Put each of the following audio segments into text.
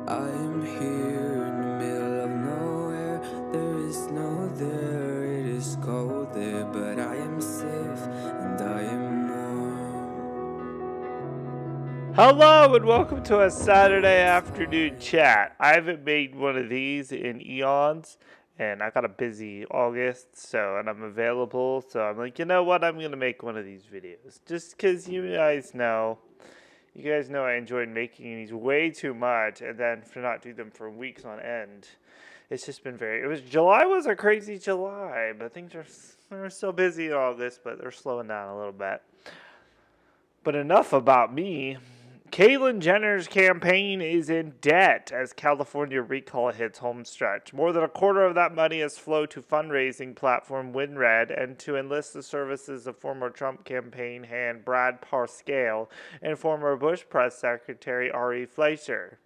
I am here in the middle of nowhere. There is no there, it is cold there, but I am safe and I am warm. Hello and welcome to a Saturday afternoon chat. I haven't made one of these in eons, and I got a busy August, and I'm available. So I'm like, you know what? I'm gonna make one of these videos just because you guys know I enjoyed making these way too much, and then for not do them for weeks on end. It's just been July was a crazy July, but they're still busy in August, but they're slowing down a little bit. But enough about me. Caitlyn Jenner's campaign is in debt as California recall hits home stretch. More than a quarter of that money has flowed to fundraising platform WinRed and to enlist the services of former Trump campaign hand Brad Parscale and former Bush press secretary Ari Fleischer.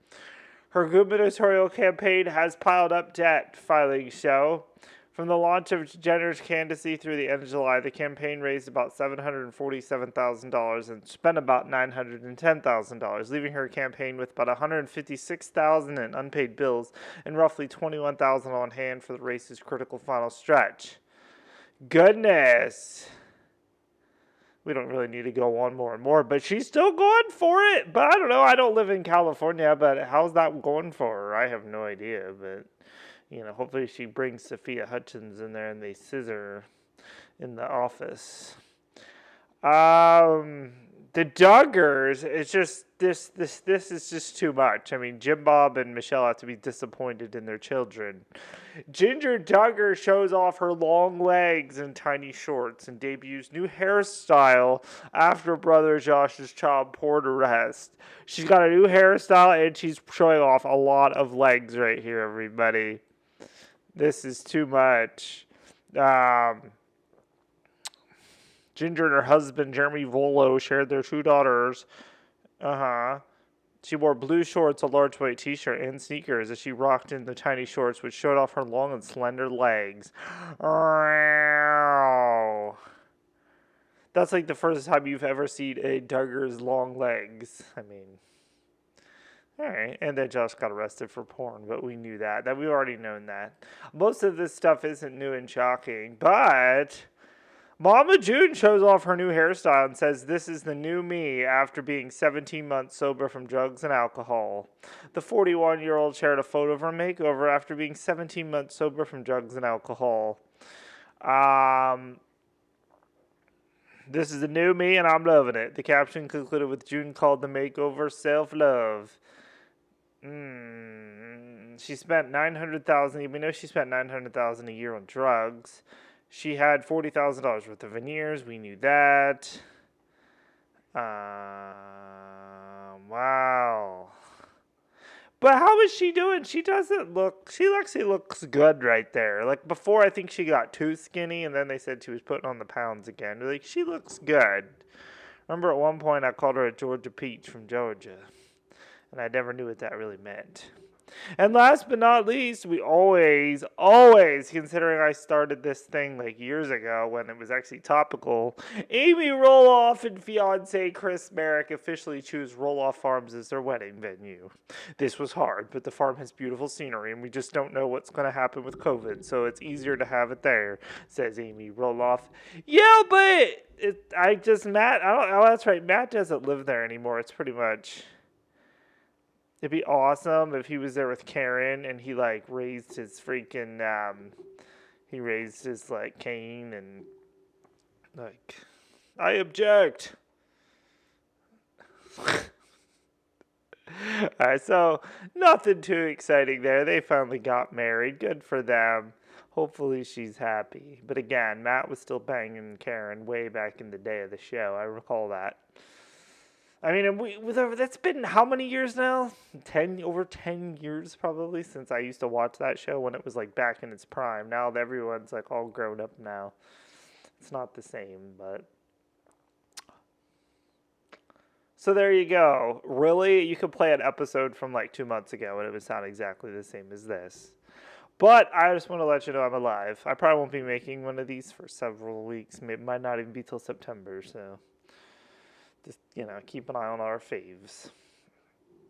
Her gubernatorial campaign has piled up debt, filings show. From the launch of Jenner's candidacy through the end of July, the campaign raised about $747,000 and spent about $910,000, leaving her campaign with about $156,000 in unpaid bills and roughly $21,000 on hand for the race's critical final stretch. Goodness. We don't really need to go on more and more, but she's still going for it. But I don't know. I don't live in California, but how's that going for her? I have no idea, but hopefully she brings Sophia Hutchins in there and they scissor her in the office. The Duggars, it's just this is just too much. I mean, Jim Bob and Michelle have to be disappointed in their children. Ginger Duggar shows off her long legs and tiny shorts and debuts new hairstyle after brother Josh's child porn arrest. She's got a new hairstyle and she's showing off a lot of legs right here, everybody. This is too much. Ginger and her husband, Jeremy Volo, shared their two daughters. She wore blue shorts, a large white t-shirt, and sneakers as she rocked in the tiny shorts, which showed off her long and slender legs. That's like the first time you've ever seen a Duggar's long legs. I mean, all right. And then Josh got arrested for porn, but we knew that. We've already known that. Most of this stuff isn't new and shocking, but Mama June shows off her new hairstyle and says this is the new me after being 17 months sober from drugs and alcohol. The 41-year-old shared a photo of her makeover after being 17 months sober from drugs and alcohol. This is the new me and I'm loving it. The caption concluded with June called the makeover self-love. She spent $900,000. We know she spent $900,000 a year on drugs. She had $40,000 worth of veneers. We knew that. Wow. But how is she doing? She actually looks good right there. Like before, I think she got too skinny, and then they said she was putting on the pounds again. Like, she looks good. Remember at one point I called her a Georgia Peach from Georgia. And I never knew what that really meant. And last but not least, we always, considering I started this thing like years ago when it was actually topical, Amy Roloff and fiance Chris Merrick officially choose Roloff Farms as their wedding venue. This was hard, but the farm has beautiful scenery and we just don't know what's going to happen with COVID, so it's easier to have it there, says Amy Roloff. Yeah, but Matt, that's right, Matt doesn't live there anymore. It's pretty much... It'd be awesome if he was there with Karen and he raised his freaking cane and I object. Alright, so nothing too exciting there. They finally got married. Good for them. Hopefully she's happy. But again, Matt was still banging Karen way back in the day of the show. I recall that. I mean, that's been how many years now? Over 10 years probably since I used to watch that show when it was back in its prime. Now everyone's all grown up now. It's not the same, but... So there you go. Really? You could play an episode from 2 months ago and it would sound exactly the same as this. But I just want to let you know I'm alive. I probably won't be making one of these for several weeks. It might not even be till September, so... Just, keep an eye on our faves.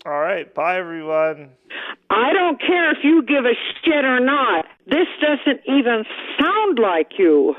All right. Bye, everyone. I don't care if you give a shit or not. This doesn't even sound like you.